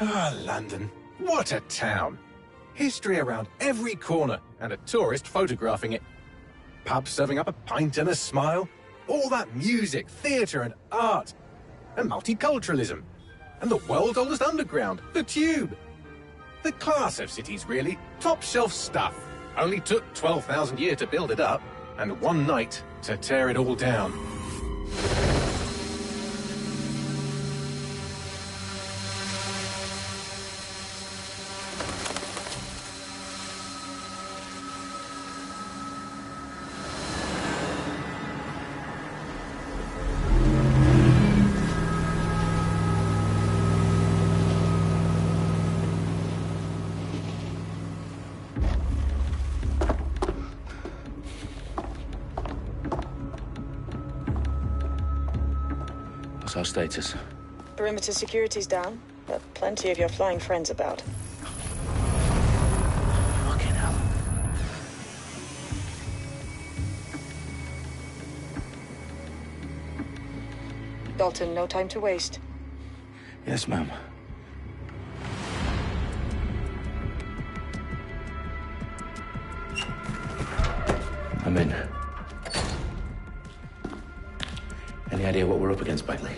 Ah, London. What a town. History around every corner, and a tourist photographing it. Pubs serving up a pint and a smile. All that music, theatre and art. And multiculturalism. And the world's oldest underground, the Tube. The class of cities, really. Top shelf stuff. Only took 12,000 years to build it up, and one night to tear it all down. What's our status? Perimeter security's down, but plenty of your flying friends about. Fucking hell. Dalton, no time to waste. Yes, ma'am. I'm in. Any idea what we're up against, Bagley?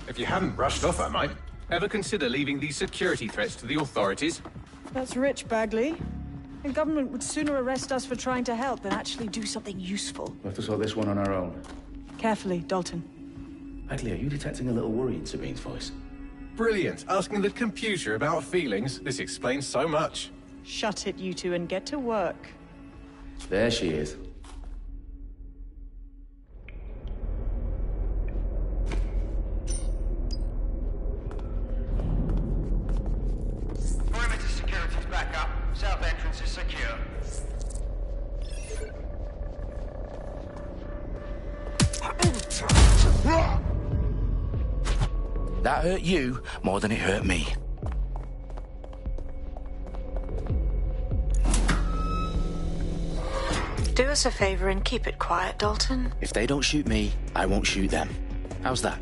If you hadn't brushed off, I might. Ever consider leaving these security threats to the authorities? That's rich, Bagley. The government would sooner arrest us for trying to help than actually do something useful. We'll have to sort this one on our own. Carefully, Dalton. Bagley, are you detecting a little worry in Sabine's voice? Brilliant. Asking the computer about feelings. This explains so much. Shut it, you two, and get to work. There she is. Perimeter security's back up. South entrance is secure. That hurt you more than it hurt me. Do us a favor and keep it quiet, Dalton. If they don't shoot me, I won't shoot them. How's that?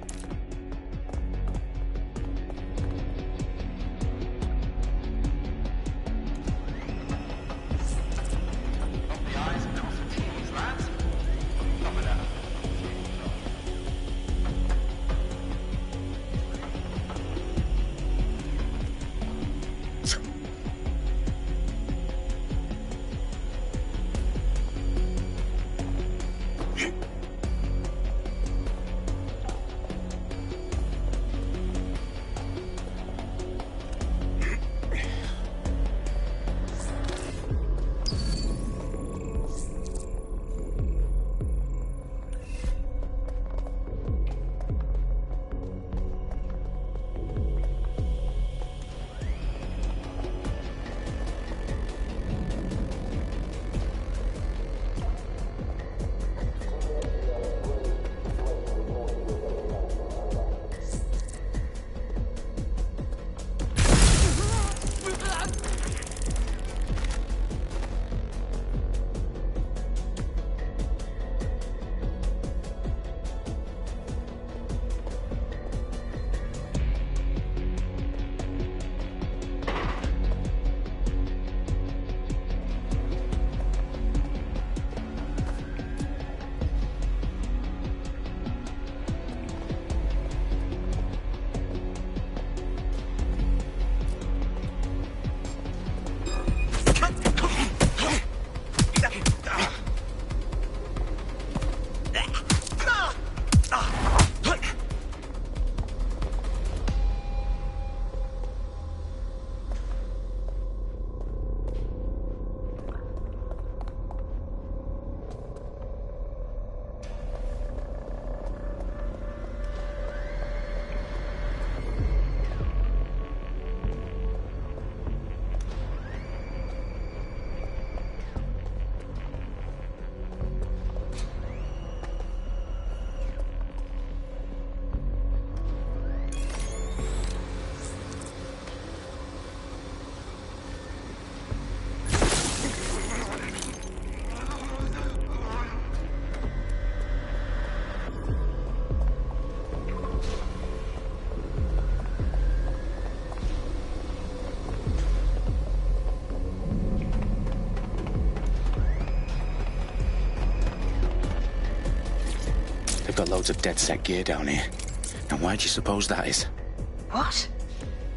They've got loads of DedSec gear down here. Now why do you suppose that is? What?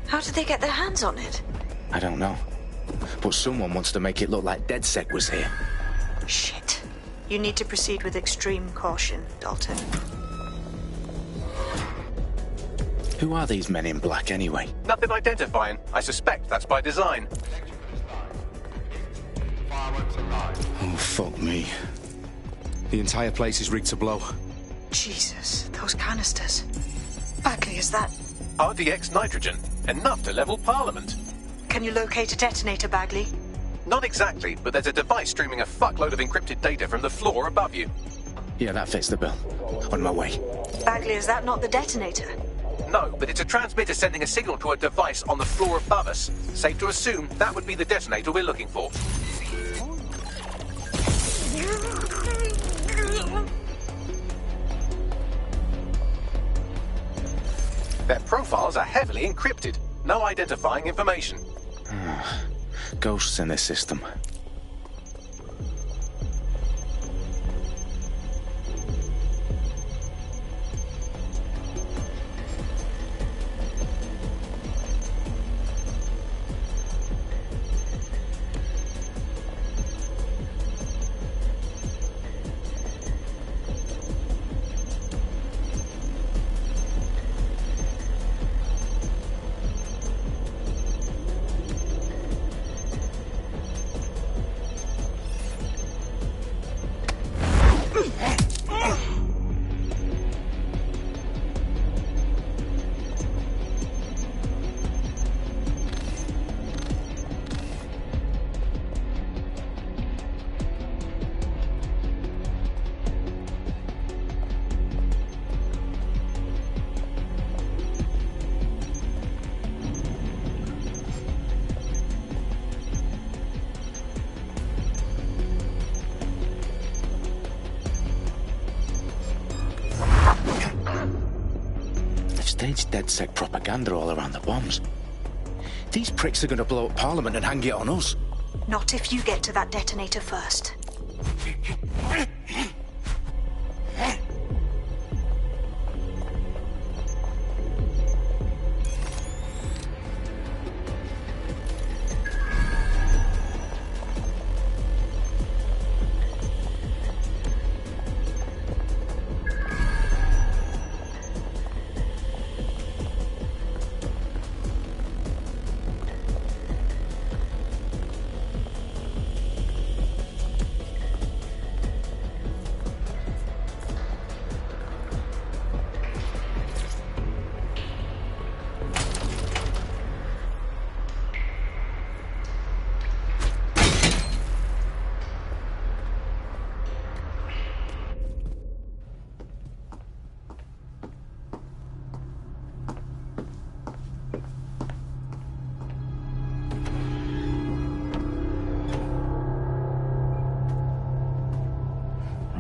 How did they get their hands on it? I don't know. But someone wants to make it look like DedSec was here. Shit. You need to proceed with extreme caution, Dalton. Who are these men in black anyway? Nothing identifying. I suspect that's by design. Oh, fuck me. The entire place is rigged to blow. Jesus, those canisters. Bagley, is that... RDX nitrogen. Enough to level Parliament. Can you locate a detonator, Bagley? Not exactly, but there's a device streaming a fuckload of encrypted data from the floor above you. Yeah, that fits the bill. On my way. Bagley, is that not the detonator? No, but it's a transmitter sending a signal to a device on the floor above us. Safe to assume that would be the detonator we're looking for. Their profiles are heavily encrypted. No identifying information. Ghosts in this system. Staged DedSec propaganda all around the bombs. These pricks are going to blow up Parliament and hang it on us. Not if you get to that detonator first.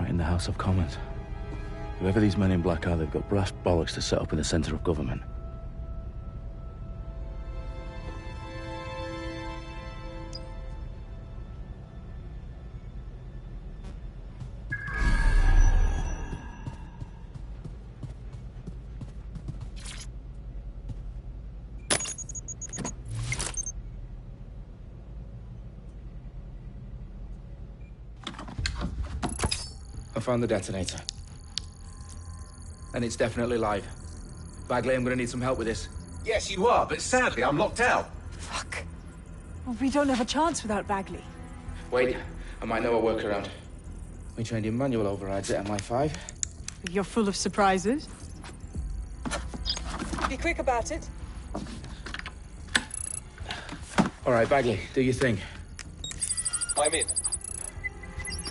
In the House of Commons. Whoever these men in black are, they've got brass bollocks to set up in the centre of government. I found the detonator. And it's definitely live. Bagley, I'm gonna need some help with this. Yes, you are, but sadly I'm locked out. Fuck. Well, we don't have a chance without Bagley. Wait, I might know a workaround. We trained in manual overrides at MI5. You're full of surprises. Be quick about it. All right, Bagley, do your thing. I'm in.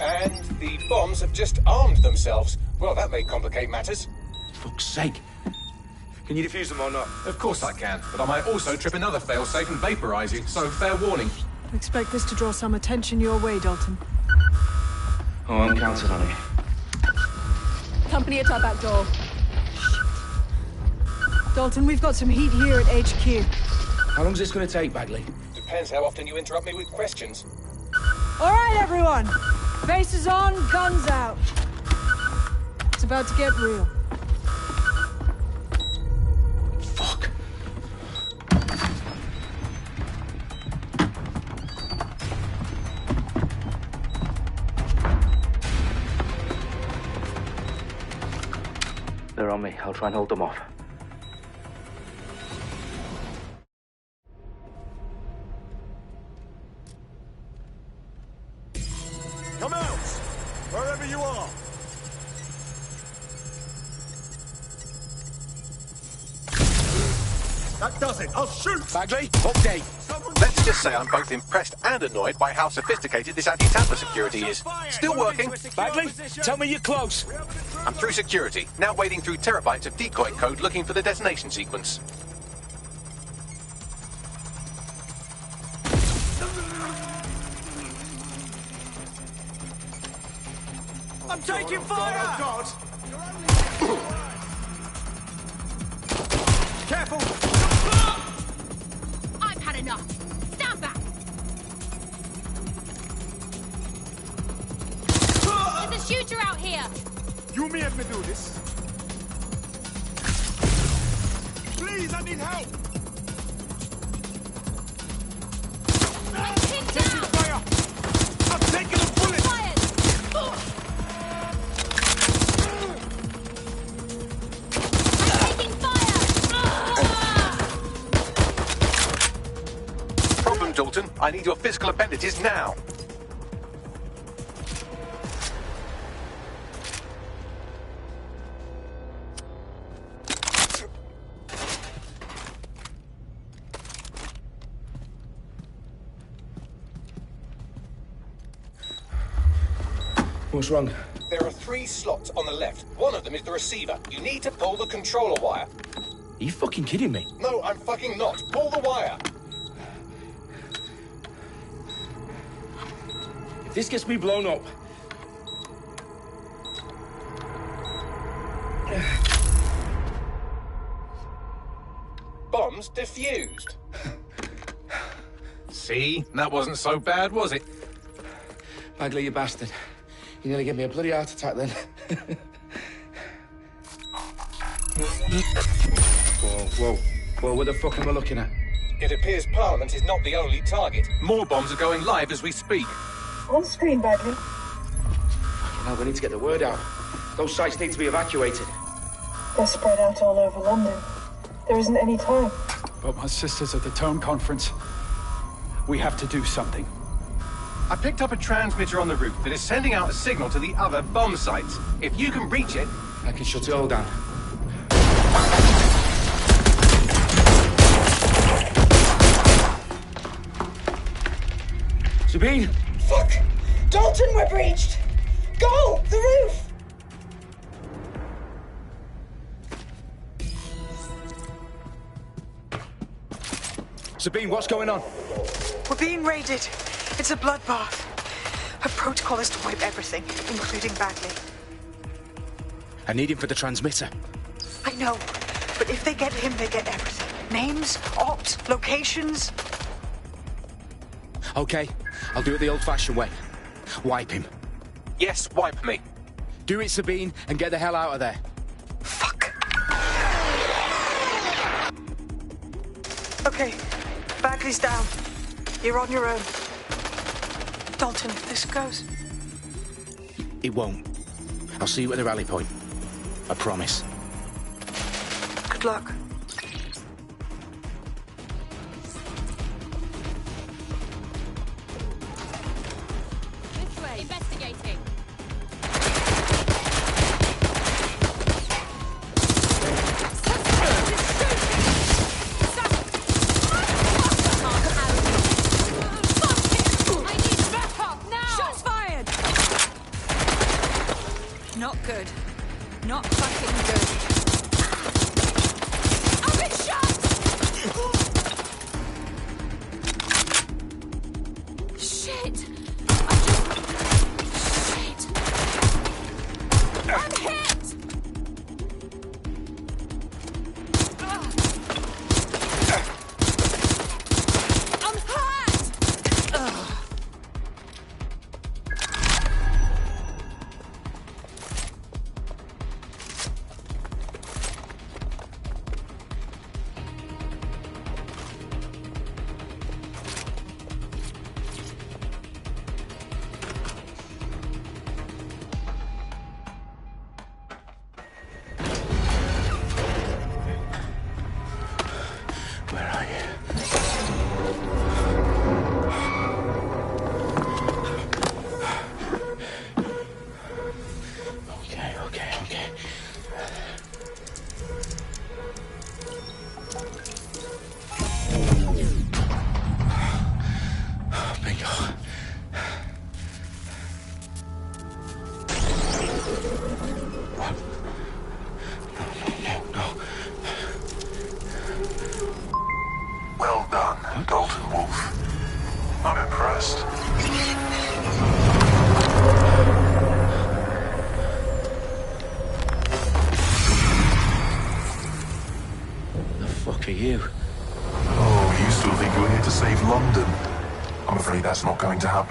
And the bombs have just armed themselves. Well, that may complicate matters. Fuck's sake. Can you defuse them or not? Of course I can, but I might also trip another failsafe and vaporize you, so fair warning. Expect this to draw some attention your way, Dalton. Oh, I'm counting on it. Company at our back door. Shit. Dalton, we've got some heat here at HQ. How long's this gonna take, Bagley? Depends how often you interrupt me with questions. All right, everyone. Faces on, guns out. It's about to get real. Fuck. They're on me. I'll try and hold them off. Come out! Wherever you are! That does it! I'll shoot! Bagley, okay. Let's just say I'm both impressed and annoyed by how sophisticated this anti-tamper security is. Still working. Bagley, tell me you're close. I'm through security, now wading through terabytes of decoy code looking for the detonation sequence. I'm taking fire! Oh, God! Careful! I've had enough. Stand back. There's a shooter out here. You may have to do this. Please, I need help! I'm pinned down. Fire! I'm taking a bullet! Fired. I'm taking fire. Problem, Dalton. I need your physical appendages now. What's wrong? There are 3 slots on the left. One of them is the receiver. You need to pull the controller wire. Are you fucking kidding me? No, I'm fucking not. Pull the wire. If this gets me blown up... Bombs defused. See? That wasn't so bad, was it? Bagley, you bastard. You nearly gave me a bloody heart attack then. Whoa. What the fuck am I looking at? It appears Parliament is not the only target. More bombs are going live as we speak. On screen, Bagley. Now we need to get the word out. Those sites need to be evacuated. They're spread out all over London. There isn't any time. But my sister's at the town conference. We have to do something. I picked up a transmitter on the roof that is sending out a signal to the other bomb sites. If you can reach it... I can shut it all down. Sabine! Fuck! Dalton, we're breached! Go! The roof! Sabine, what's going on? We're being raided. It's a bloodbath. Her protocol is to wipe everything, including Bagley. I need him for the transmitter. I know, but if they get him, they get everything. Names, ops, locations. Okay, I'll do it the old-fashioned way. Wipe him. Yes, wipe me. Do it, Sabine, and get the hell out of there. Fuck. Okay, Bagley's down. You're on your own. Dalton, if this goes... It won't. I'll see you at the rally point. I promise. Good luck. This way. Investigating. Shots fired! Not good. Not fucking good. I've been shot! Shit! Shit! I'm hit! I'm hurt!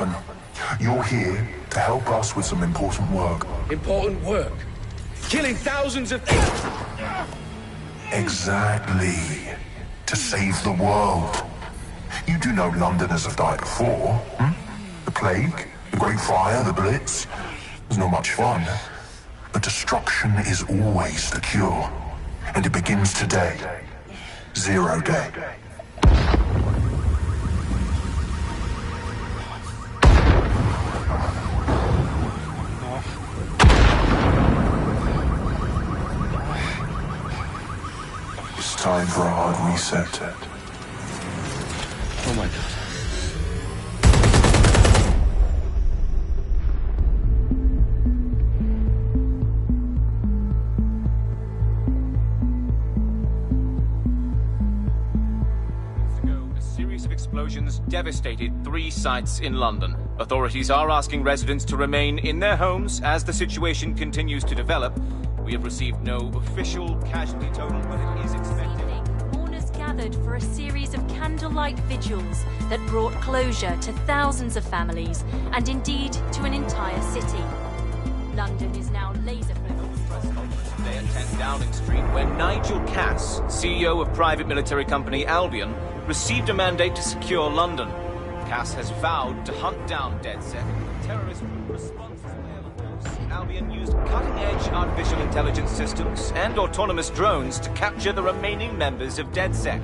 happen. You're here to help us with some important work. Important work? Killing thousands of people? Exactly. To save the world. You do know Londoners have died before, hmm? The Plague, the Great Fire, the Blitz. It's not much fun. But destruction is always the cure. And it begins today. Zero Day. It's time for a hard reset. Oh my God. Explosions devastated 3 sites in London. Authorities are asking residents to remain in their homes as the situation continues to develop. We have received no official casualty total, but it is expected. Mourners gathered for a series of candlelight vigils that brought closure to thousands of families and indeed to an entire city. London is now laser-focused. Today at 10 Downing Street, where Nigel Cass, CEO of private military company Albion, received a mandate to secure London. Cass has vowed to hunt down DedSec. Terrorist response Albion used cutting-edge artificial intelligence systems and autonomous drones to capture the remaining members of DedSec.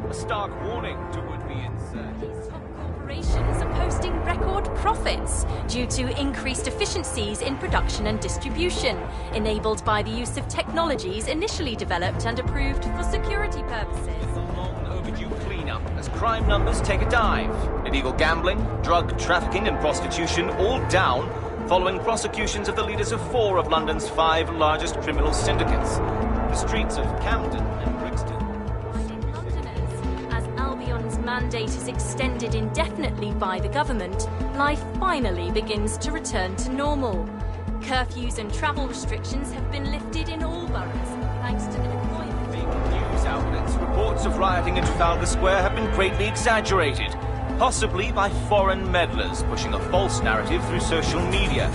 A stark warning to would-be insurgents. Top corporations are posting record profits due to increased efficiencies in production and distribution, enabled by the use of technologies initially developed and approved for security purposes. As crime numbers take a dive. Illegal gambling, drug trafficking and prostitution all down following prosecutions of the leaders of 4 of London's 5 largest criminal syndicates. The streets of Camden and Brixton. Londoners, as Albion's mandate is extended indefinitely by the government, life finally begins to return to normal. Curfews and travel restrictions have been lifted in all boroughs, thanks to the deployment. News outlets, reports of rioting in Trafalgar Square have been greatly exaggerated, possibly by foreign meddlers pushing a false narrative through social media.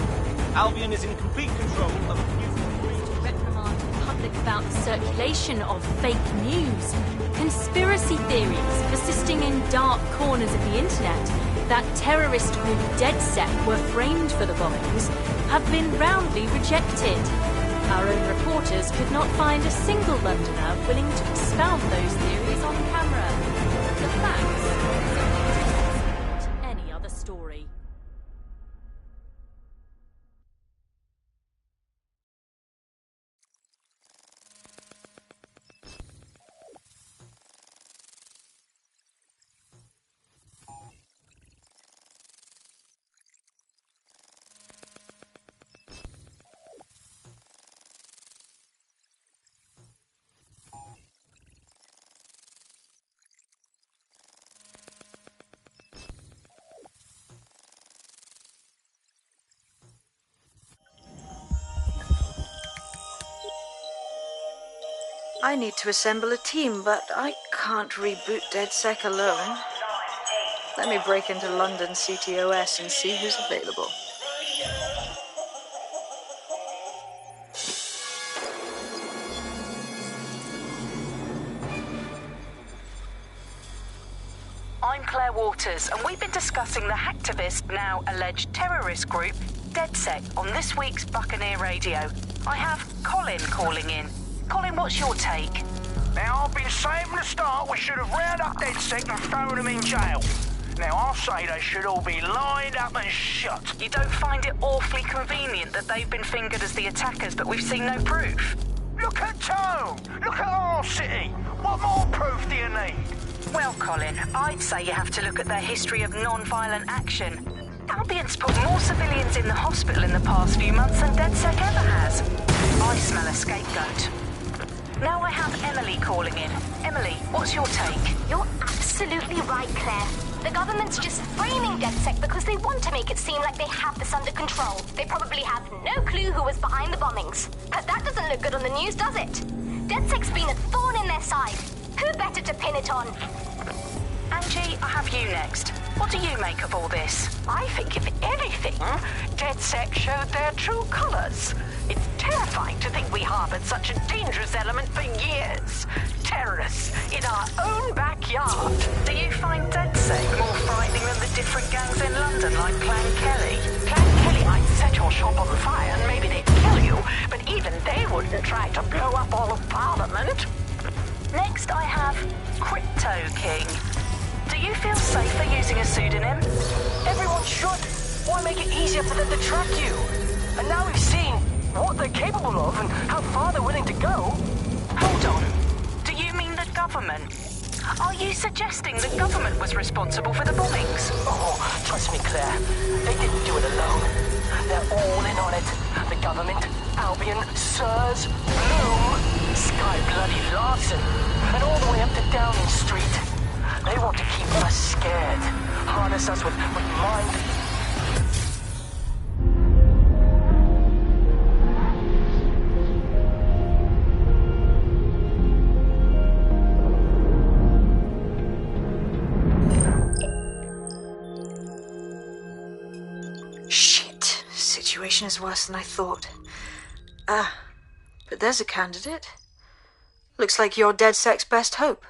Albion is in complete control of to reprimand the public about the circulation of fake news, conspiracy theories persisting in dark corners of the internet that terrorist group DedSec were framed for the bombings have been roundly rejected. Our own reporters could not find a single Londoner willing to expound those theories on camera. The facts simply any other story. I need to assemble a team, but I can't reboot DedSec alone. Let me break into London CTOS and see who's available. I'm Claire Waters, and we've been discussing the hacktivist, now alleged terrorist group, DedSec, on this week's Buccaneer Radio. I have Colin calling in. Colin, what's your take? Now, I've been saying from the start we should have rounded up DedSec and thrown them in jail. Now, I'll say they should all be lined up and shot. You don't find it awfully convenient that they've been fingered as the attackers, but we've seen no proof? Look at Tone! Look at our city! What more proof do you need? Well, Colin, I'd say you have to look at their history of non-violent action. Albion's put more civilians in the hospital in the past few months than DedSec ever has. I smell a scapegoat. Now I have Emily calling in. Emily, what's your take? You're absolutely right, Claire. The government's just framing DedSec because they want to make it seem like they have this under control. They probably have no clue who was behind the bombings. But that doesn't look good on the news, does it? DedSec's been a thorn in their side. Who better to pin it on? Angie, I have you next. What do you make of all this? I think, if anything, DedSec showed their true colors. It's terrifying to think we harbored such a dangerous element for years. Terrorists in our own backyard. Do you find DedSec more frightening than the different gangs in London like Clan Kelly? Clan Kelly might set your shop on fire and maybe they'd kill you, but even they wouldn't try to blow up all of Parliament. Next I have Crypto King. Do you feel safer using a pseudonym? Everyone should. Why make it easier for them to track you? And now we've seen what they're capable of and how far they're willing to go. Hold on. Do you mean the government? Are you suggesting the government was responsible for the bombings? Oh, trust me, Claire. They didn't do it alone. They're all in on it. The government, Albion, Sirs, Bloom, Sky Bloody Larson, and all the way up to Downing Street. They want to keep us scared. Harness us with mind. Shit. Situation is worse than I thought. But there's a candidate. Looks like you're DedSec's best hope.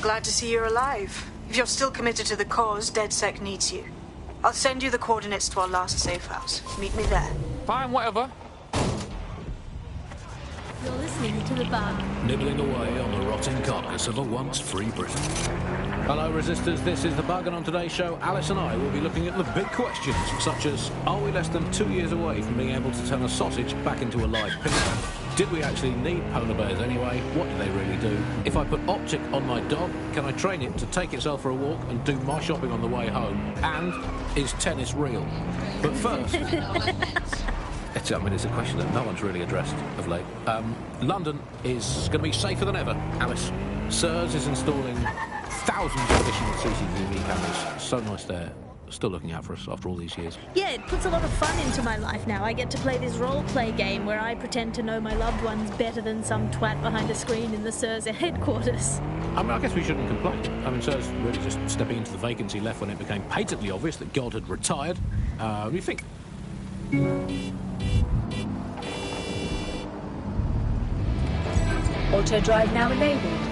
Glad to see you're alive. If you're still committed to the cause, DedSec needs you. I'll send you the coordinates to our last safe house. Meet me there. Fine, whatever. listening to the bug. Nibbling away on the rotting carcass of a once free Britain. Hello, Resistors. This is The Bug, and on today's show, Alice and I will be looking at the big questions, such as, are we less than 2 years away from being able to turn a sausage back into a live pig? Did we actually need polar bears anyway? What do they really do? If I put Optic on my dog, can I train it to take itself for a walk and do my shopping on the way home? And is tennis real? But first... it's a question that no one's really addressed of late. London is going to be safer than ever, Alice. SIRS is installing thousands of additional CCTV cameras. So nice they're still looking out for us after all these years. Yeah, it puts a lot of fun into my life now. I get to play this role-play game where I pretend to know my loved ones better than some twat behind a screen in the SIRS headquarters. I mean, I guess we shouldn't complain. I mean, SIRS really just stepping into the vacancy left when it became patently obvious that God had retired. What do you think? Auto drive now enabled.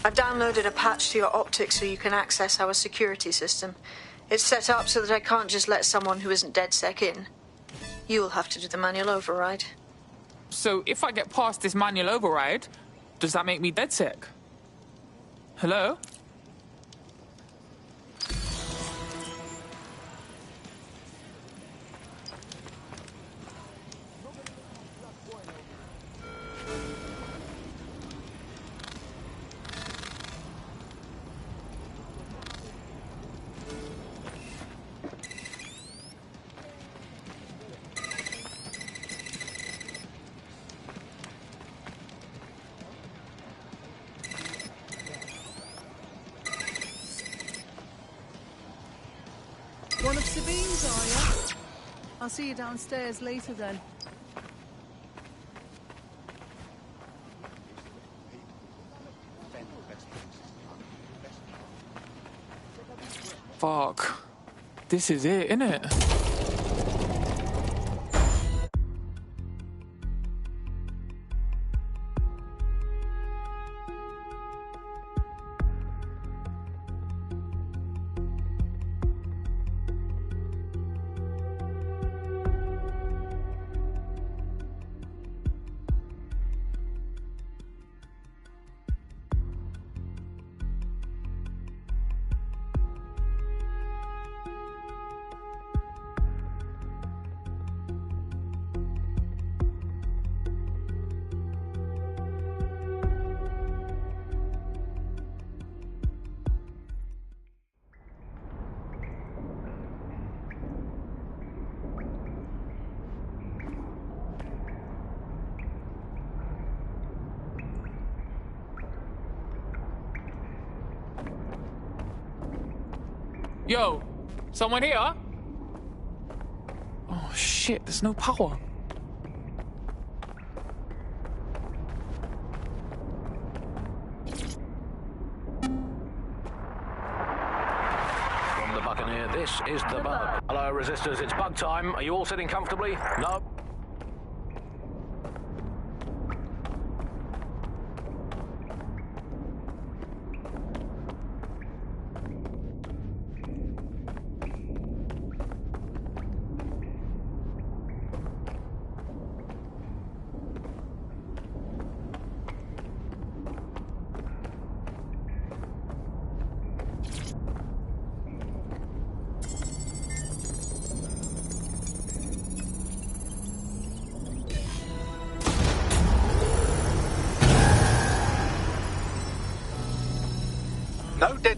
I've downloaded a patch to your Optic so you can access our security system. It's set up so that I can't just let someone who isn't DedSec in. You'll have to do the manual override. So if I get past this manual override, does that make me DedSec? Hello? One of Sabine's, are you? I'll see you downstairs later then. Fuck. This is it, innit? Yo, someone here? Oh shit, there's no power. From the Buccaneer, this is The Bug. Hello, Resistors, it's bug time. Are you all sitting comfortably? No?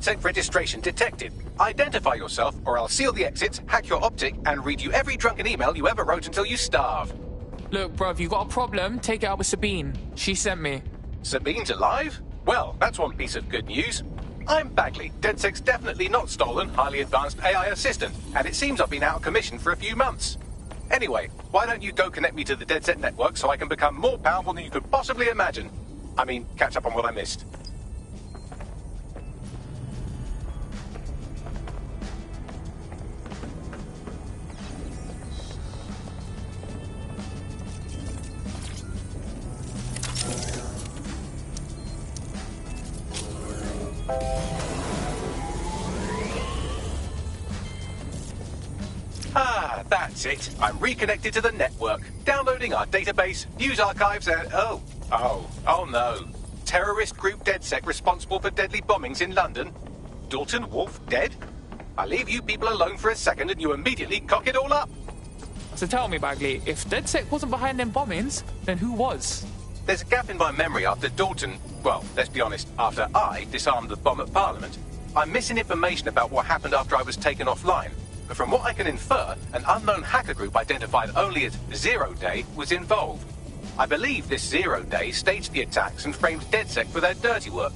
DedSec registration detected. Identify yourself, or I'll seal the exits, hack your optic, and read you every drunken email you ever wrote until you starve. Look, bro, if you got a problem, take it out with Sabine. She sent me. Sabine's alive? Well, that's one piece of good news. I'm Bagley, DedSec's definitely not stolen, highly advanced AI assistant, and it seems I've been out of commission for a few months. Anyway, why don't you go connect me to the DedSec network so I can become more powerful than you could possibly imagine? I mean, catch up on what I missed. Ah, that's it. I'm reconnected to the network, downloading our database, news archives, and oh no. Terrorist group DedSec responsible for deadly bombings in London. Dalton Wolf dead? I leave you people alone for a second and you immediately cock it all up. So tell me, Bagley, if DedSec wasn't behind them bombings, then who was? There's a gap in my memory after Dalton, well, let's be honest, after I disarmed the bomb at Parliament. I'm missing information about what happened after I was taken offline. But from what I can infer, an unknown hacker group identified only as Zero Day was involved. I believe this Zero Day staged the attacks and framed DedSec for their dirty work.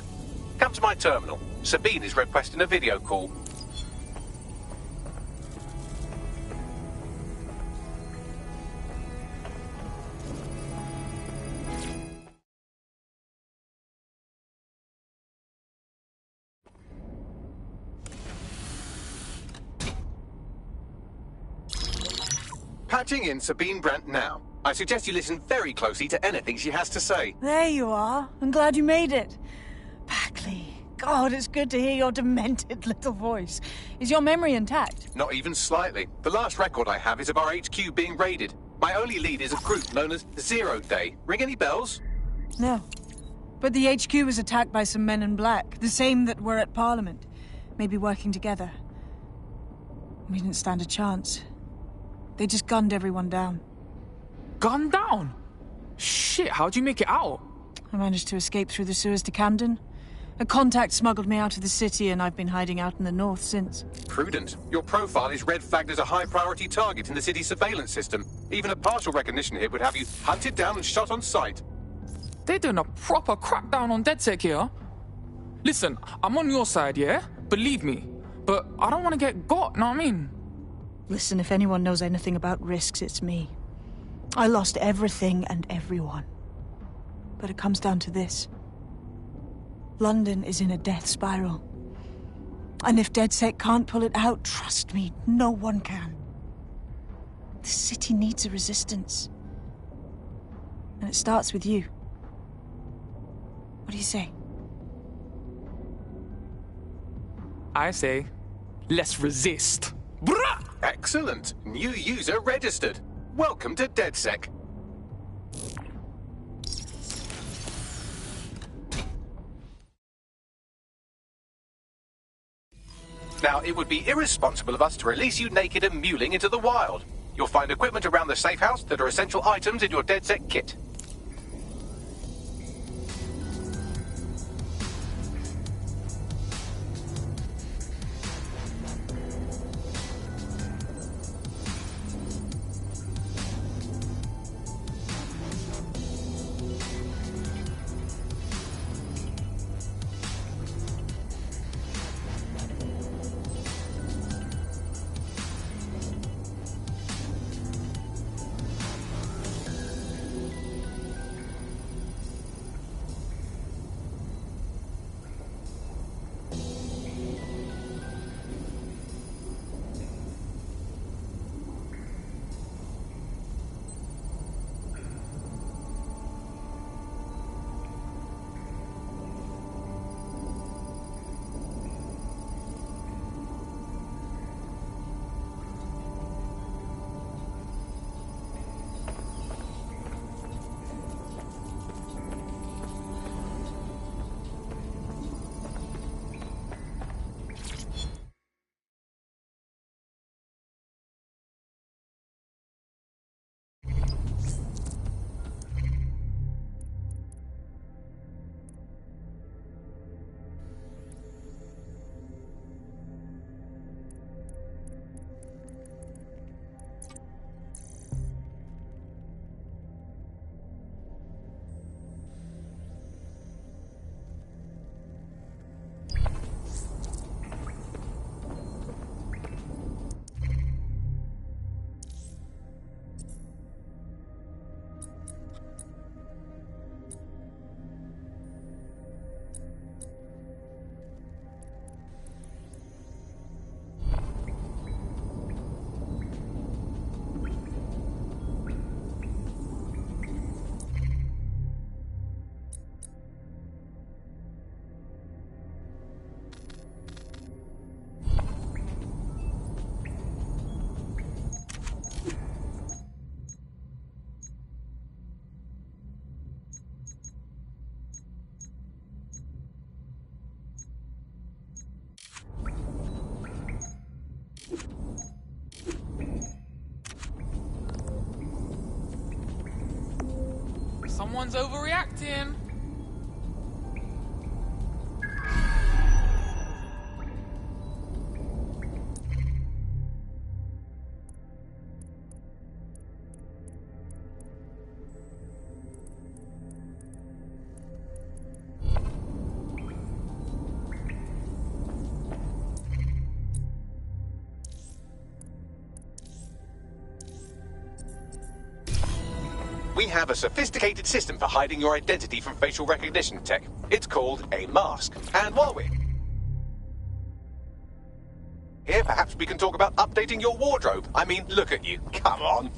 Come to my terminal. Sabine is requesting a video call. Patching in Sabine Brandt now. I suggest you listen very closely to anything she has to say. There you are. I'm glad you made it. Bagley, God, it's good to hear your demented little voice. Is your memory intact? Not even slightly. The last record I have is of our HQ being raided. My only lead is a group known as Zero Day. Ring any bells? No. But the HQ was attacked by some men in black, the same that were at Parliament. Maybe working together. We didn't stand a chance. They just gunned everyone down. Gunned down? Shit, how'd you make it out? I managed to escape through the sewers to Camden. A contact smuggled me out of the city, and I've been hiding out in the north since. Prudent. Your profile is red flagged as a high-priority target in the city's surveillance system. Even a partial recognition hit would have you hunted down and shot on sight. They're doing a proper crackdown on DedSec here. Listen, I'm on your side, yeah? Believe me. But I don't want to get got, know what I mean? Listen, if anyone knows anything about risks, it's me. I lost everything and everyone. But it comes down to this. London is in a death spiral. And if DedSec can't pull it out, trust me, no one can. The city needs a resistance. And it starts with you. What do you say? I say, let's resist. Brah! Excellent. New user registered. Welcome to DedSec. Now, it would be irresponsible of us to release you naked and mewling into the wild. You'll find equipment around the safe house that are essential items in your DedSec kit. Someone's overreacting. We have a sophisticated system for hiding your identity from facial recognition tech. It's called a mask. And while we're here, perhaps we can talk about updating your wardrobe. I mean, look at you. Come on.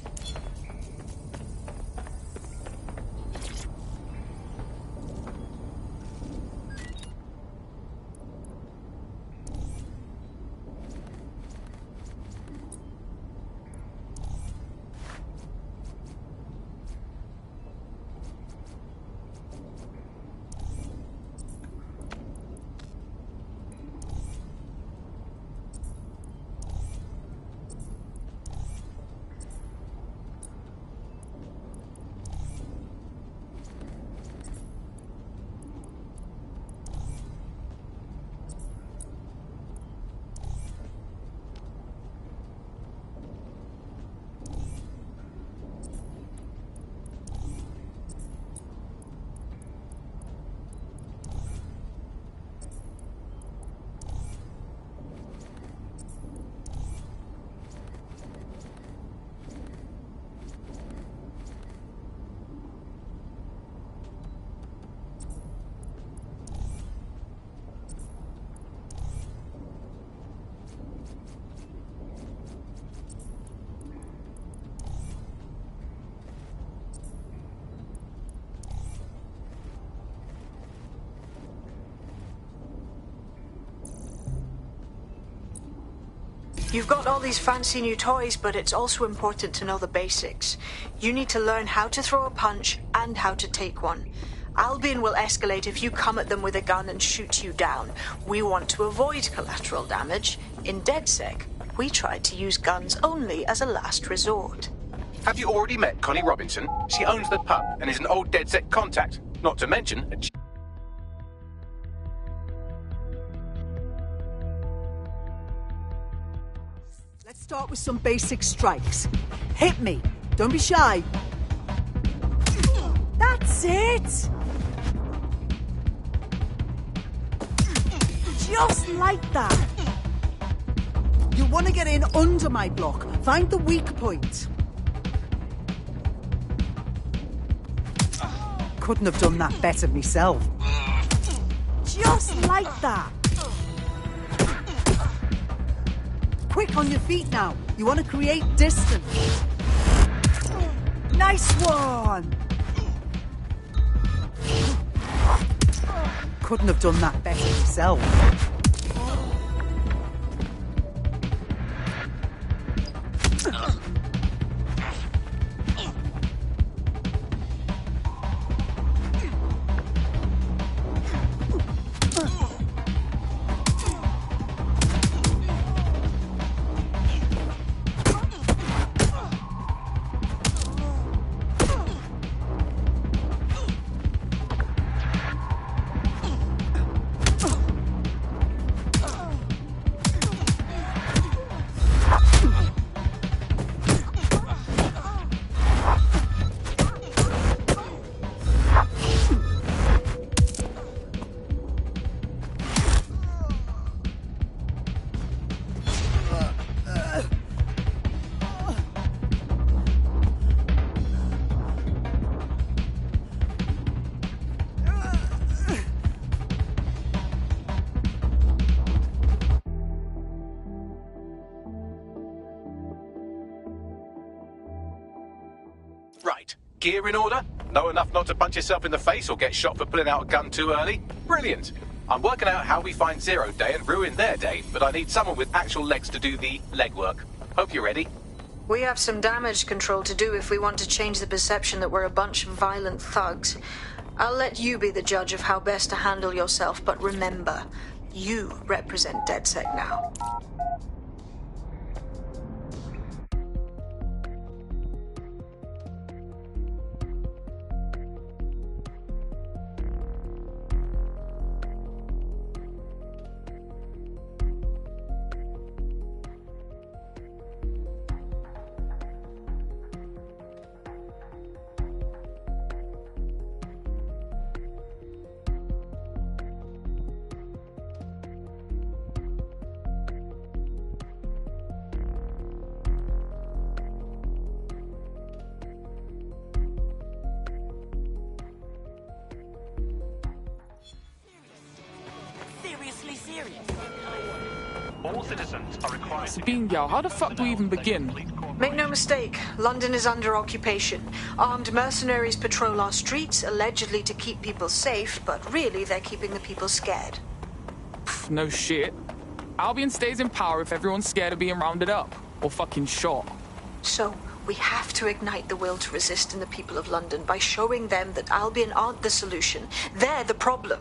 You've got all these fancy new toys, but it's also important to know the basics. You need to learn how to throw a punch and how to take one. Albion will escalate if you come at them with a gun and shoot you down. We want to avoid collateral damage. In DedSec, we try to use guns only as a last resort. Have you already met Connie Robinson? She owns the pub and is an old DedSec contact. Not to mention a Let's start with some basic strikes. Hit me. Don't be shy. That's it! Just like that. You want to get in under my block. Find the weak point. Couldn't have done that better myself. Just like that. Quick on your feet now. You want to create distance. Nice one! Couldn't have done that better myself. Right. Gear in order? Know enough not to punch yourself in the face or get shot for pulling out a gun too early? Brilliant. I'm working out how we find Zero Day and ruin their day, but I need someone with actual legs to do the legwork. Hope you're ready. We have some damage control to do if we want to change the perception that we're a bunch of violent thugs. I'll let you be the judge of how best to handle yourself, but remember, you represent DedSec now. All citizens are required to Sabine Gal, how the fuck do we even begin? Make no mistake, London is under occupation. Armed mercenaries patrol our streets, allegedly to keep people safe, but really they're keeping the people scared. Pff, no shit. Albion stays in power if everyone's scared of being rounded up. Or fucking shot. So, we have to ignite the will to resist in the people of London by showing them that Albion aren't the solution. They're the problem.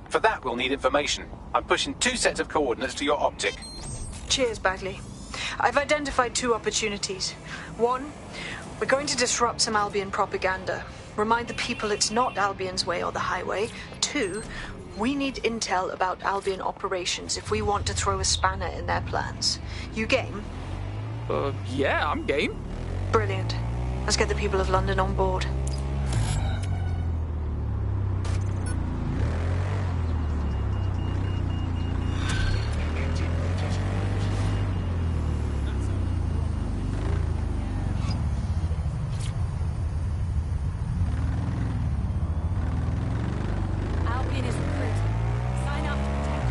For that, we'll need information. I'm pushing 2 sets of coordinates to your optic. Cheers, Bagley. I've identified 2 opportunities. 1, we're going to disrupt some Albion propaganda. Remind the people it's not Albion's way or the highway. 2, we need intel about Albion operations if we want to throw a spanner in their plans. You game? Yeah, I'm game. Brilliant. Let's get the people of London on board. Albion is recruiting. Sign up to protect.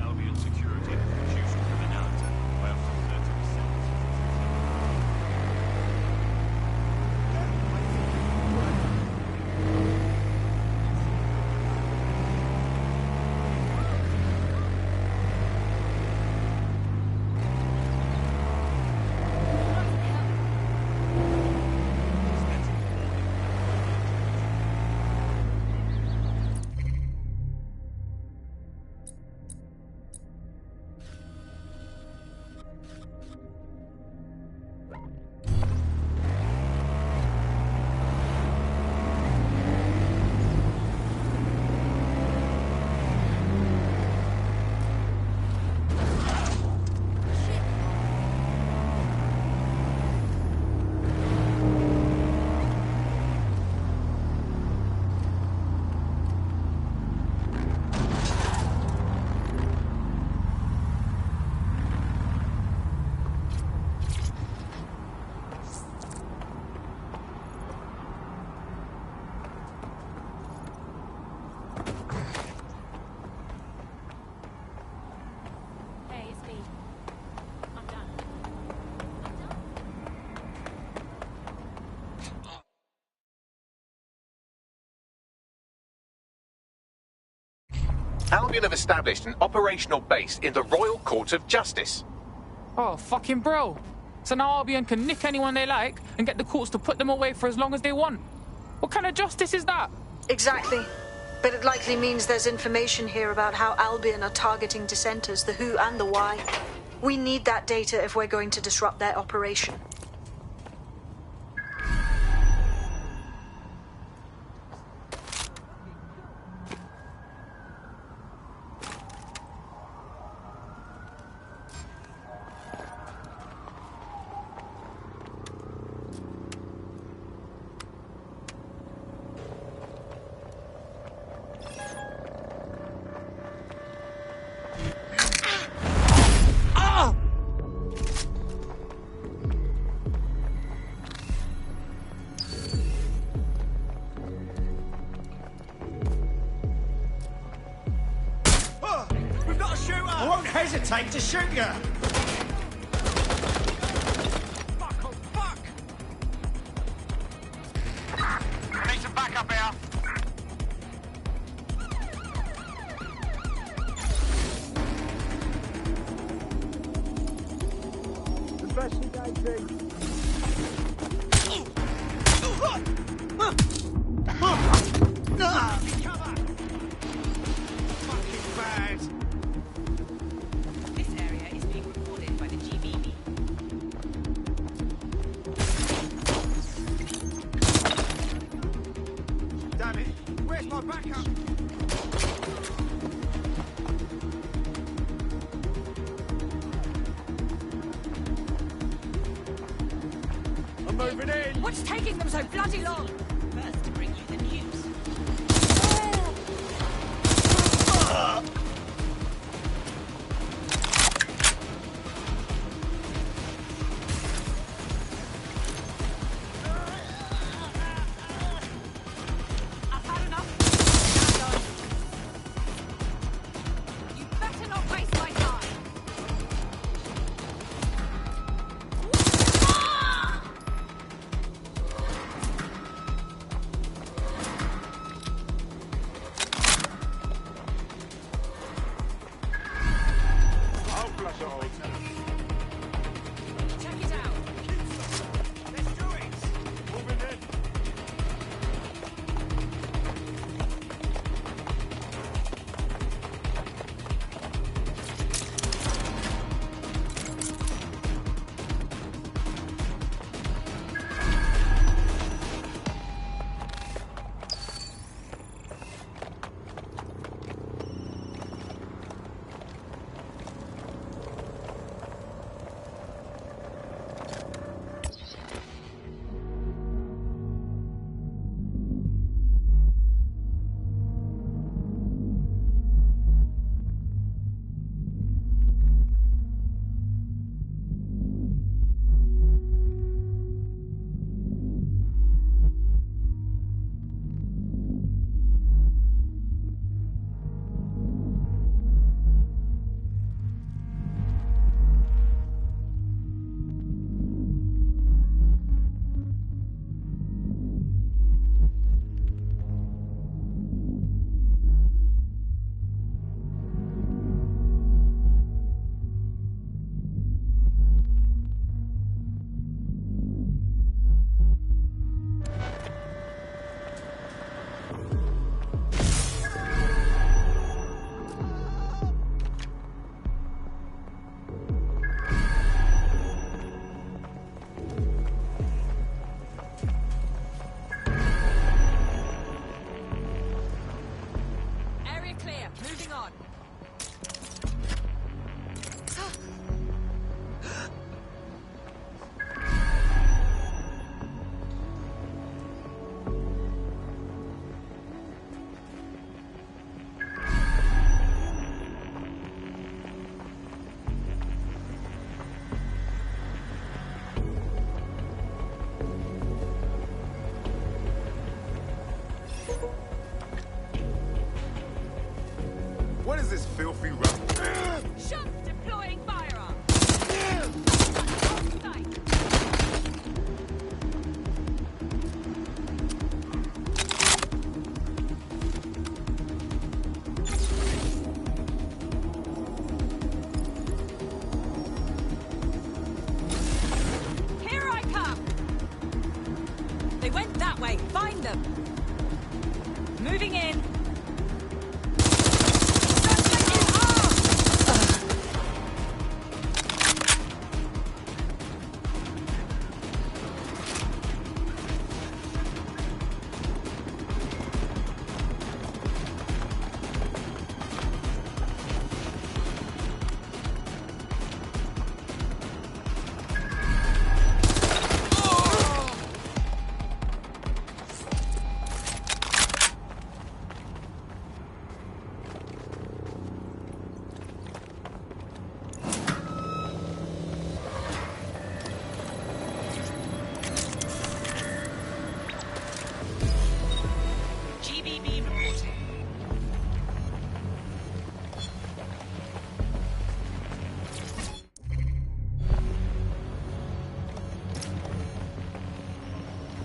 Albion security reduce criminality by up to 30%. Hey, it's me. I'm done. Albion have established an operational base in the Royal Court of Justice. Oh, fucking bro. So now Albion can nick anyone they like and get the courts to put them away for as long as they want. What kind of justice is that? Exactly. But it likely means there's information here about how Albion are targeting dissenters, the who and the why. We need that data if we're going to disrupt their operation. I won't hesitate to shoot you! I need some backup here. Investigating. Fucking bad. This area is being recorded by the GBB. Damn it. Where's my backup? I'm moving in. What's taking them so bloody long? First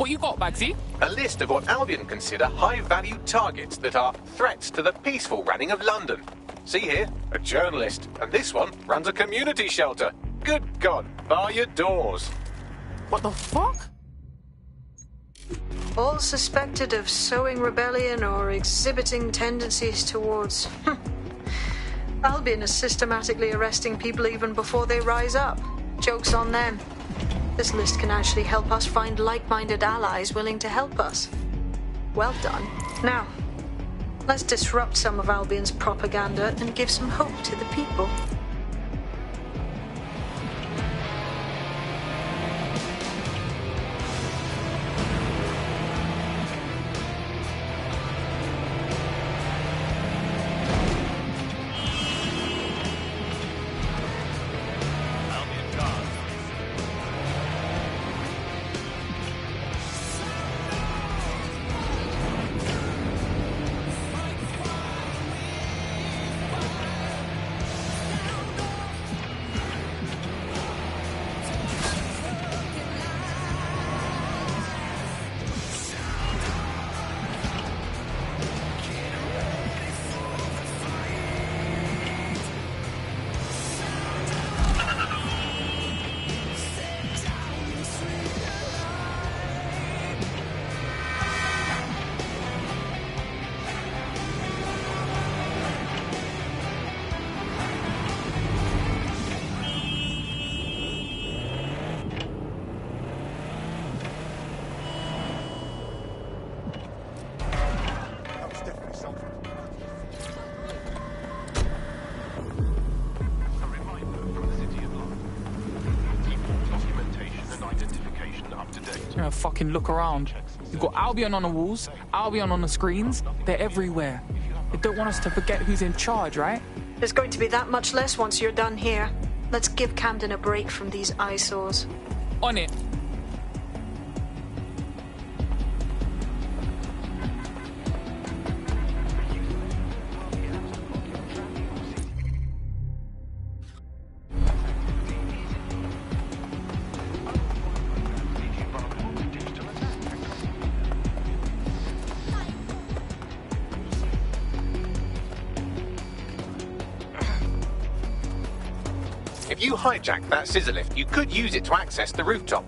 What you got, Bagsy? A list of what Albion consider high-value targets that are threats to the peaceful running of London. See here, a journalist, and this one runs a community shelter. Good God, bar your doors. What the fuck? All suspected of sowing rebellion or exhibiting tendencies towards... Albion is systematically arresting people even before they rise up. Joke's on them. This list can actually help us find like-minded allies willing to help us. Well done. Now, let's disrupt some of Albion's propaganda and give some hope to the people. Fucking look around. You've got Albion on the walls, Albion on the screens. They're everywhere. They don't want us to forget who's in charge, right? There's going to be that much less once you're done here. Let's give Camden a break from these eyesores. On it. If you hijack that scissor lift, you could use it to access the rooftop.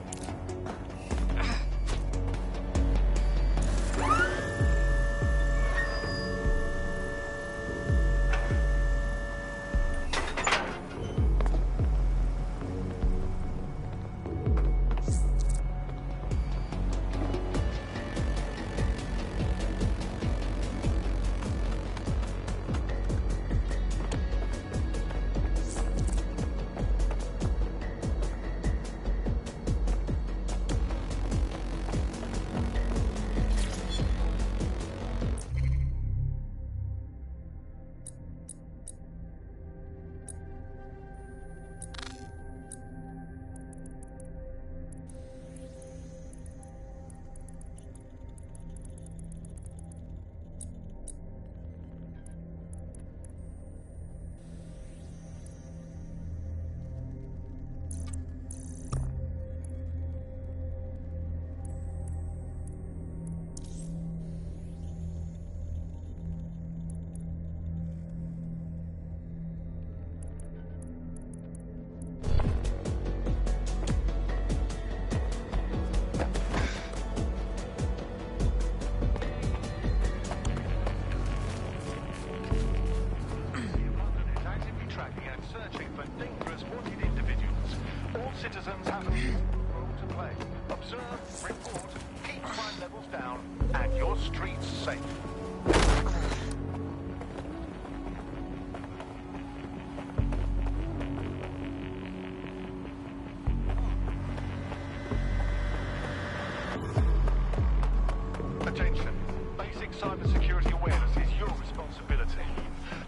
Citizens have a role to play. Observe, report, keep crime levels down, and your streets safe. Attention. Basic cybersecurity awareness is your responsibility.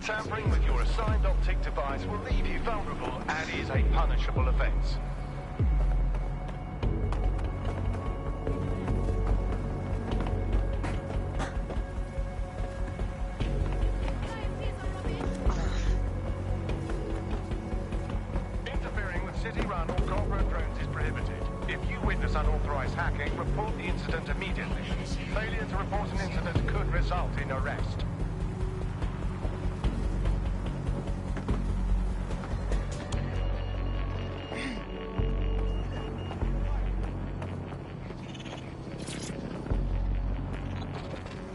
Tampering with your assigned optic device will leave you vulnerable and is a punishable offense. Interfering with city-run or corporate drones is prohibited. If you witness unauthorized hacking, report the incident immediately. Failure to report an incident could result in arrest.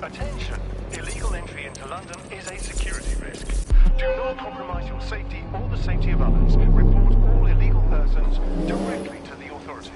Attention! Illegal entry into London is a security risk. Do not compromise your safety or the safety of others. Report all illegal persons directly to the authorities.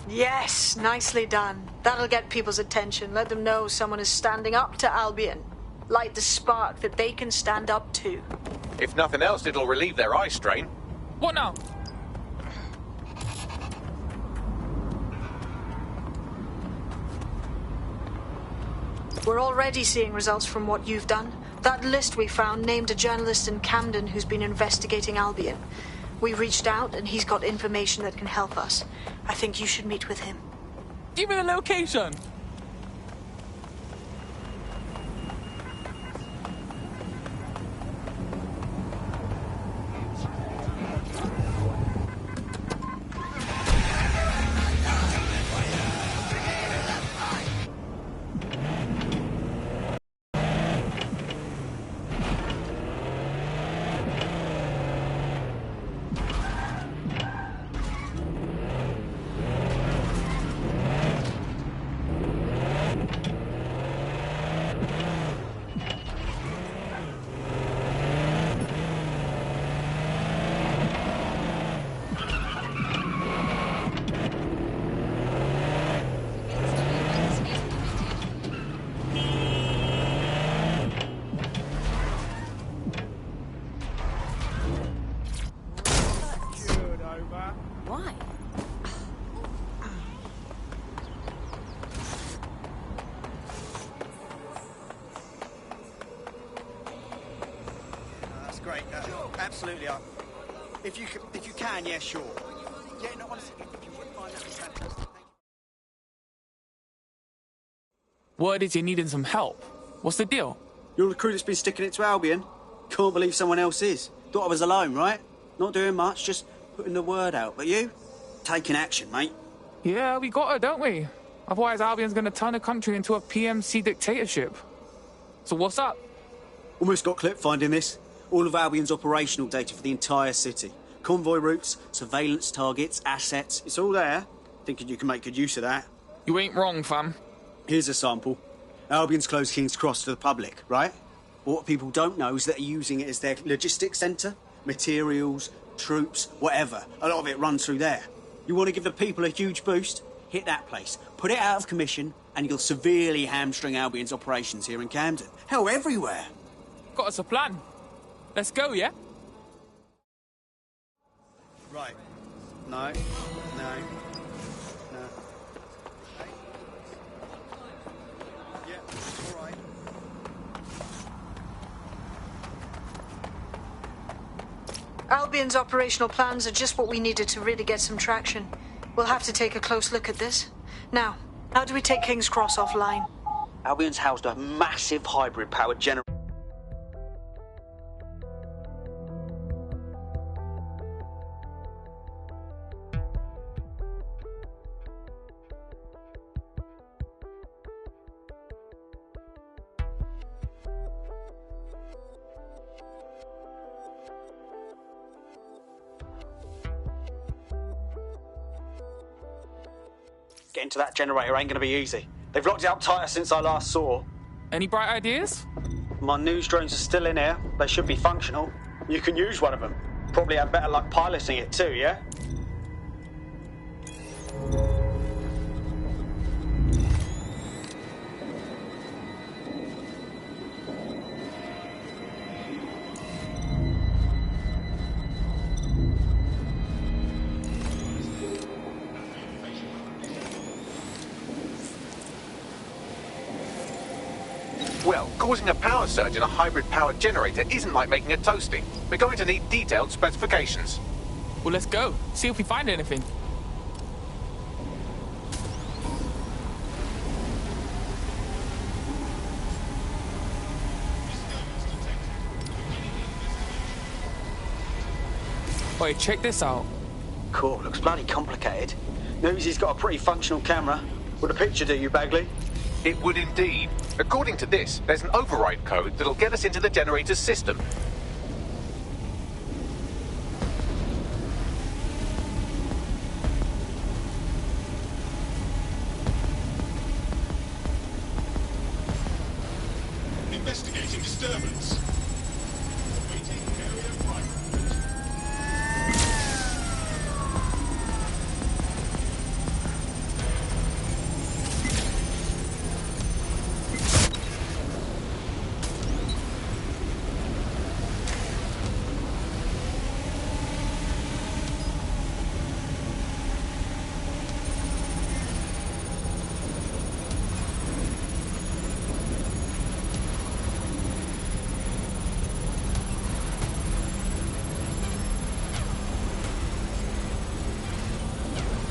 Yes, nicely done. That'll get people's attention. Let them know someone is standing up to Albion. Light the spark that they can stand up to. If nothing else, it'll relieve their eye strain. What now? We're already seeing results from what you've done. That list we found named a journalist in Camden who's been investigating Albion. We reached out and he's got information that can help us. I think you should meet with him. Give me the location. Why? That's great. Absolutely. If you can, yeah, sure. Yeah, no, honestly, if you wouldn't mind, that'd be fantastic. Word is you're needing some help. What's the deal? You're the crew that's been sticking it to Albion. Can't believe someone else is. Thought I was alone, right? Not doing much, just putting the word out. But you? Taking action, mate. Yeah, we got her, don't we? Otherwise, Albion's gonna turn the country into a PMC dictatorship. So what's up? Almost got clipped finding this. All of Albion's operational data for the entire city. Convoy routes, surveillance targets, assets. It's all there. Thinking you can make good use of that. You ain't wrong, fam. Here's a sample. Albion's closed King's Cross to the public, right? But what people don't know is that they're using it as their logistics centre. Materials, troops, whatever. A lot of it runs through there. You want to give the people a huge boost? Hit that place. Put it out of commission, and you'll severely hamstring Albion's operations here in Camden. Hell, everywhere. Got us a plan. Let's go, yeah? Right. No. Yeah, all right. Albion's operational plans are just what we needed to really get some traction. We'll have to take a close look at this. Now, how do we take King's Cross offline? Albion's housed a massive hybrid-powered generator. Getting to that generator ain't gonna be easy. They've locked it up tighter since I last saw. Any bright ideas? My news drones are still in here. They should be functional. You can use one of them. Probably have better luck piloting it too, yeah? Well, causing a power surge in a hybrid-powered generator isn't like making a toasty. We're going to need detailed specifications. Well, let's go. See if we find anything. Wait, check this out. Cool, looks bloody complicated. Newsy's got a pretty functional camera. Would a picture do you, Bagley? It would indeed. According to this, there's an override code that'll get us into the generator's system. Investigating disturbance. Awaiting area private.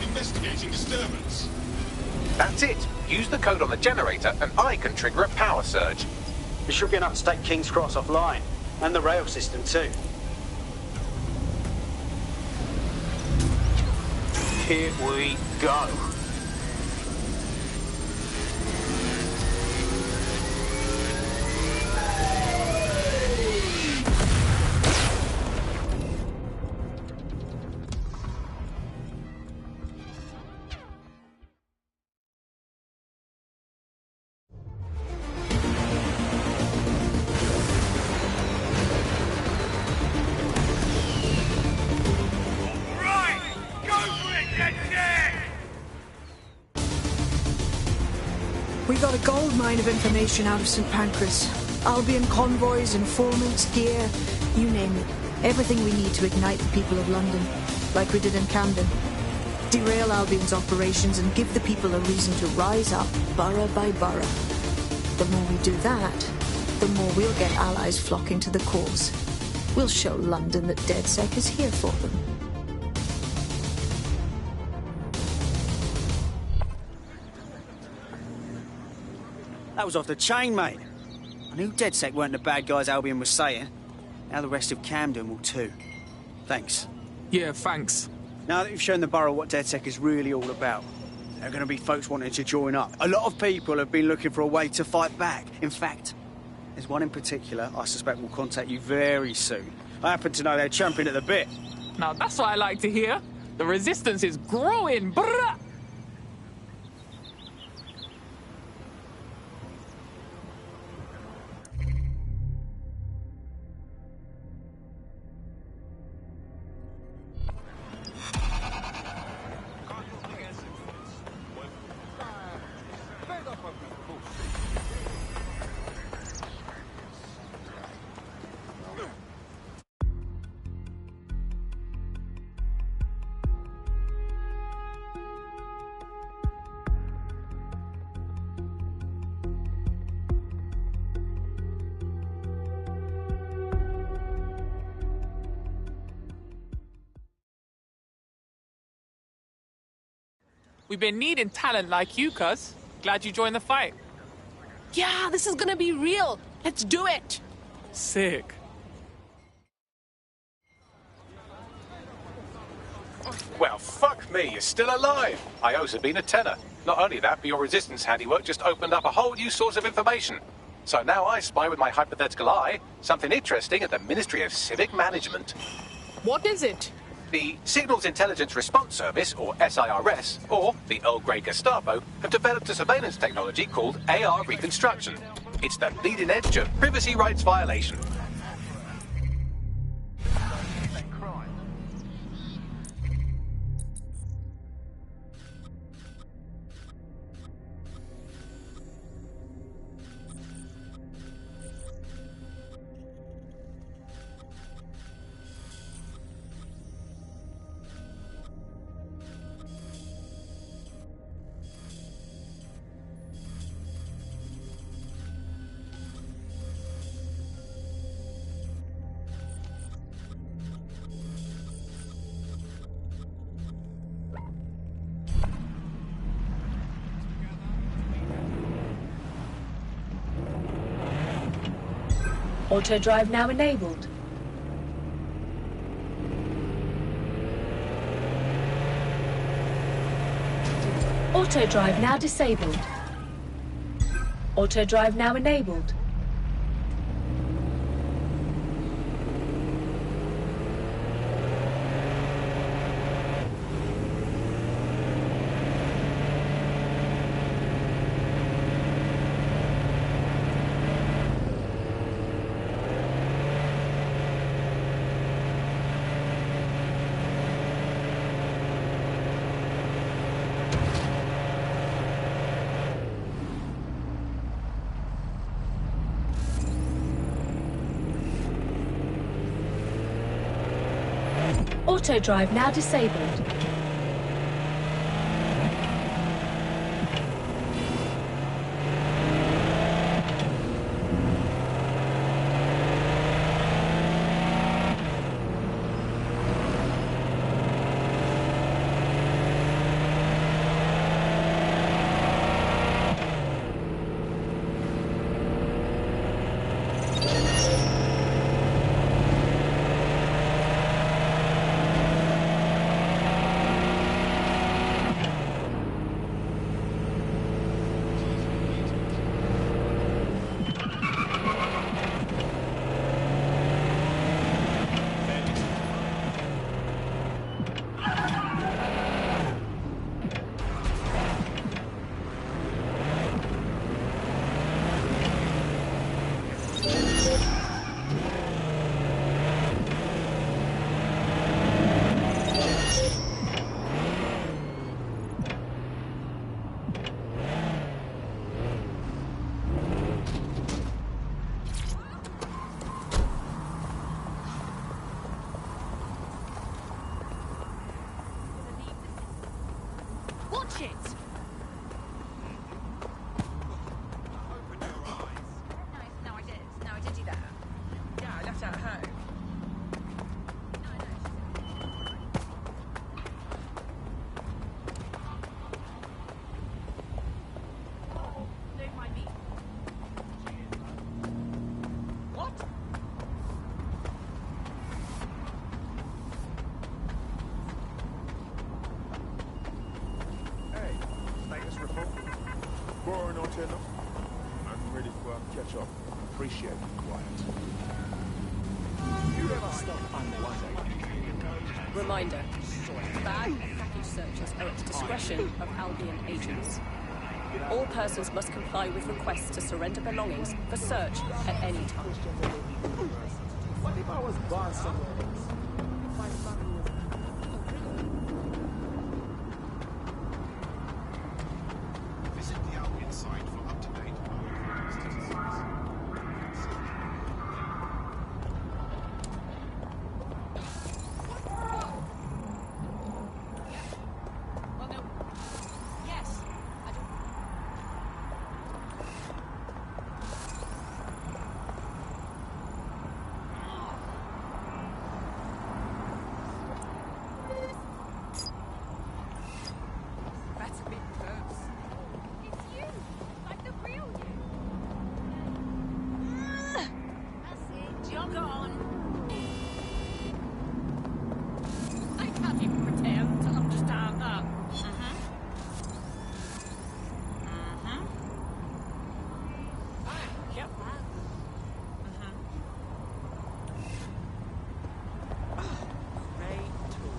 Investigating disturbance. That's it. Use the code on the generator and I can trigger a power surge. It should be enough to take King's Cross offline. And the rail system too. Here we go. We got a gold mine of information out of St. Pancras. Albion convoys, informants, gear, you name it. Everything we need to ignite the people of London, like we did in Camden. Derail Albion's operations and give the people a reason to rise up, borough by borough. The more we do that, the more we'll get allies flocking to the cause. We'll show London that DedSec is here for them. That was off the chain, mate. I knew DedSec weren't the bad guys Albion was saying. Now the rest of Camden will too. Thanks. Yeah, thanks. Now that you've shown the borough what DedSec is really all about, there are going to be folks wanting to join up. A lot of people have been looking for a way to fight back. In fact, there's one in particular I suspect will contact you very soon. I happen to know they're champing at the bit. Now that's what I like to hear. The resistance is growing, brah! We've been needing talent like you, cuz. Glad you joined the fight. Yeah, this is gonna be real. Let's do it. Sick. Well, fuck me, you're still alive. I owe Sabine a tenner. Not only that, but your resistance handiwork just opened up a whole new source of information. So now I spy with my hypothetical eye something interesting at the Ministry of Civic Management. What is it? The Signals Intelligence Response Service, or SIRS, or the Earl Grey Gestapo, have developed a surveillance technology called AR Reconstruction. It's the leading edge of privacy rights violation. Auto drive now enabled. Auto drive now disabled. Auto drive now enabled. Auto drive now disabled. Watch it! No, I did. No, I did do that. Yeah, I left it at home. Don't mind me. What? Status report. Boring or turn up? I'm ready for a catch-up. Appreciate the quiet. You ever stop and wonder? Reminder. Bag and package searches are at the discretion of Albion agents. All persons must comply with requests to surrender belongings for search at any time. What if I was born somewhere else? My family was... Visit the Albion site for up-to-date statistics. Well, no. Yes. I don't... That's a bit close. It's you! Like the real you! That's it. Jog on! I can't even pretend to understand that. Yep. Great tool.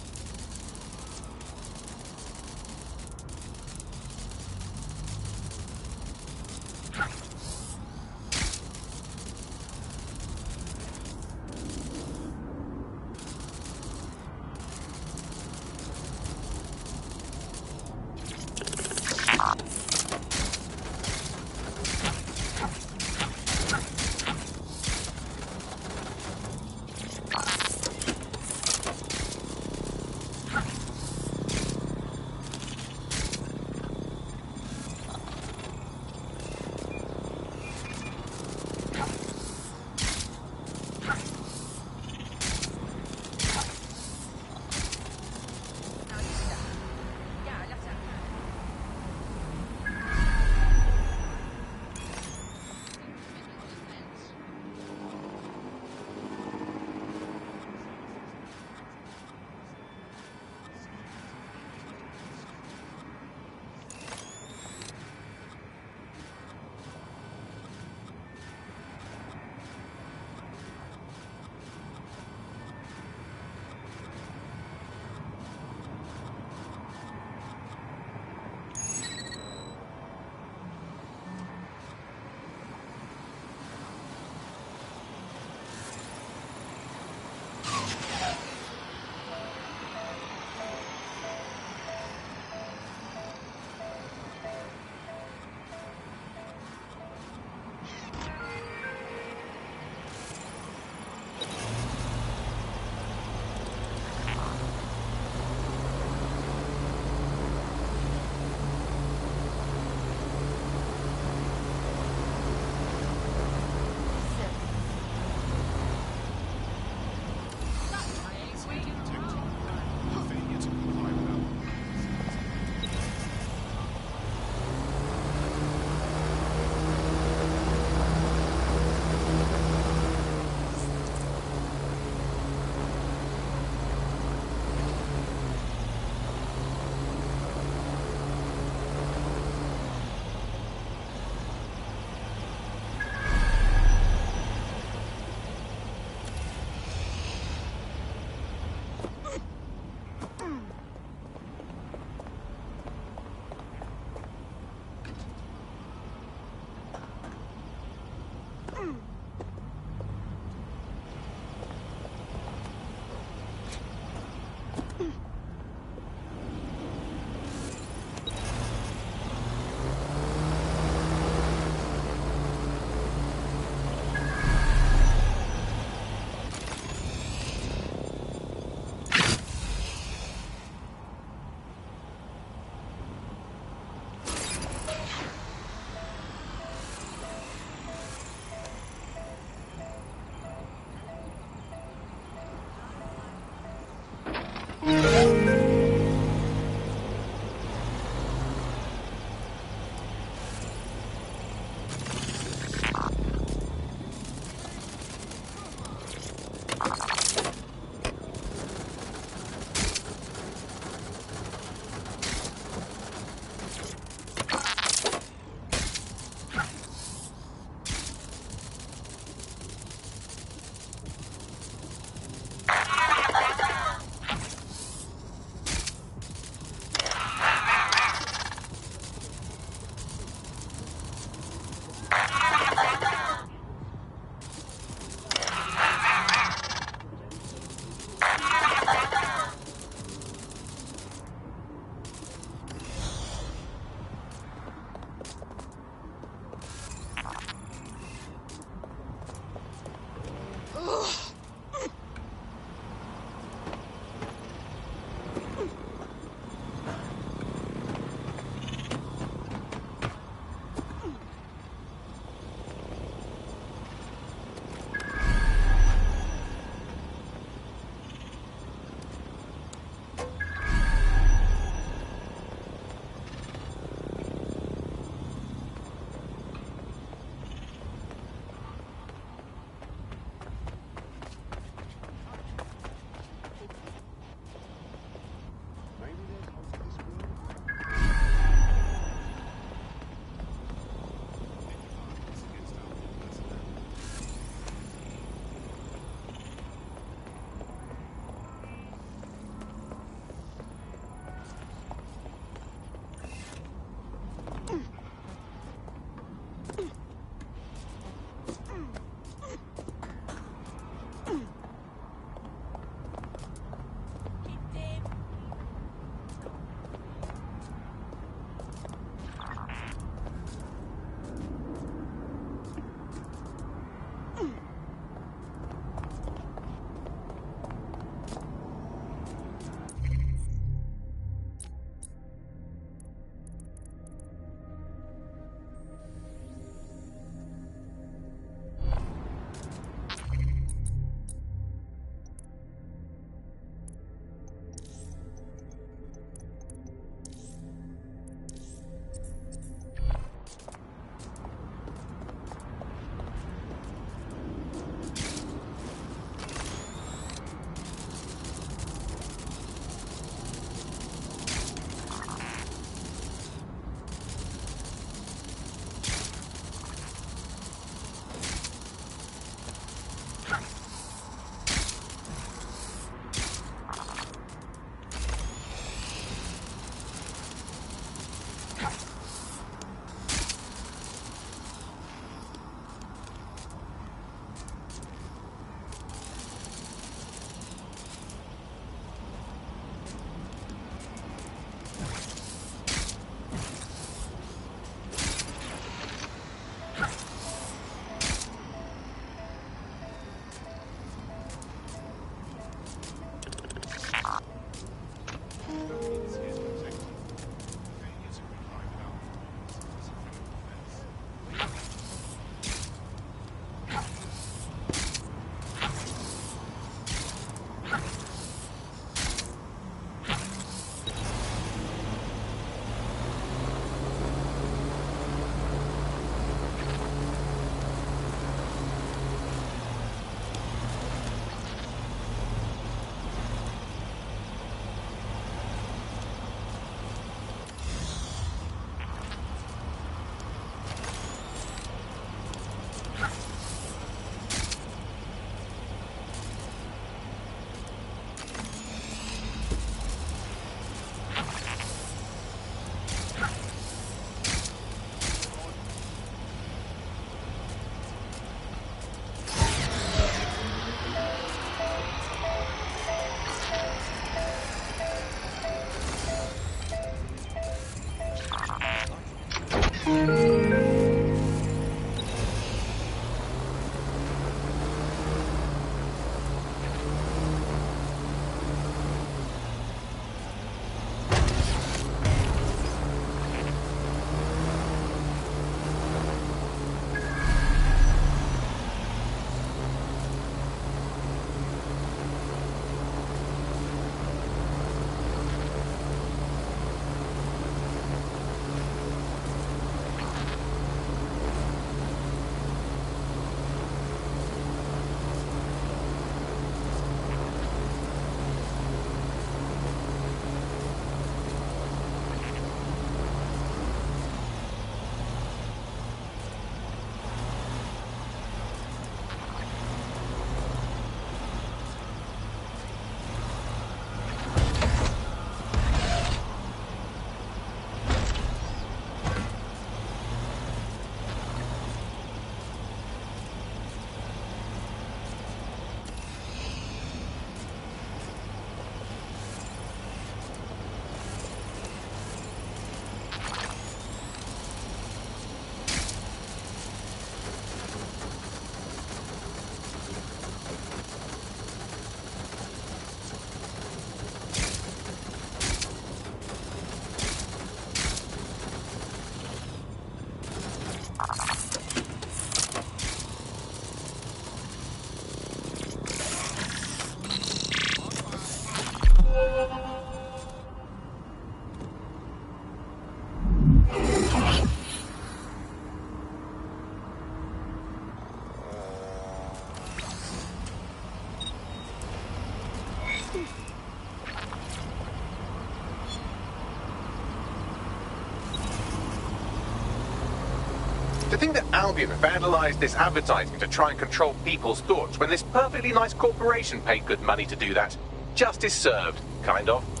To think that Albion vandalized this advertising to try and control people's thoughts when this perfectly nice corporation paid good money to do that. Justice served, kind of.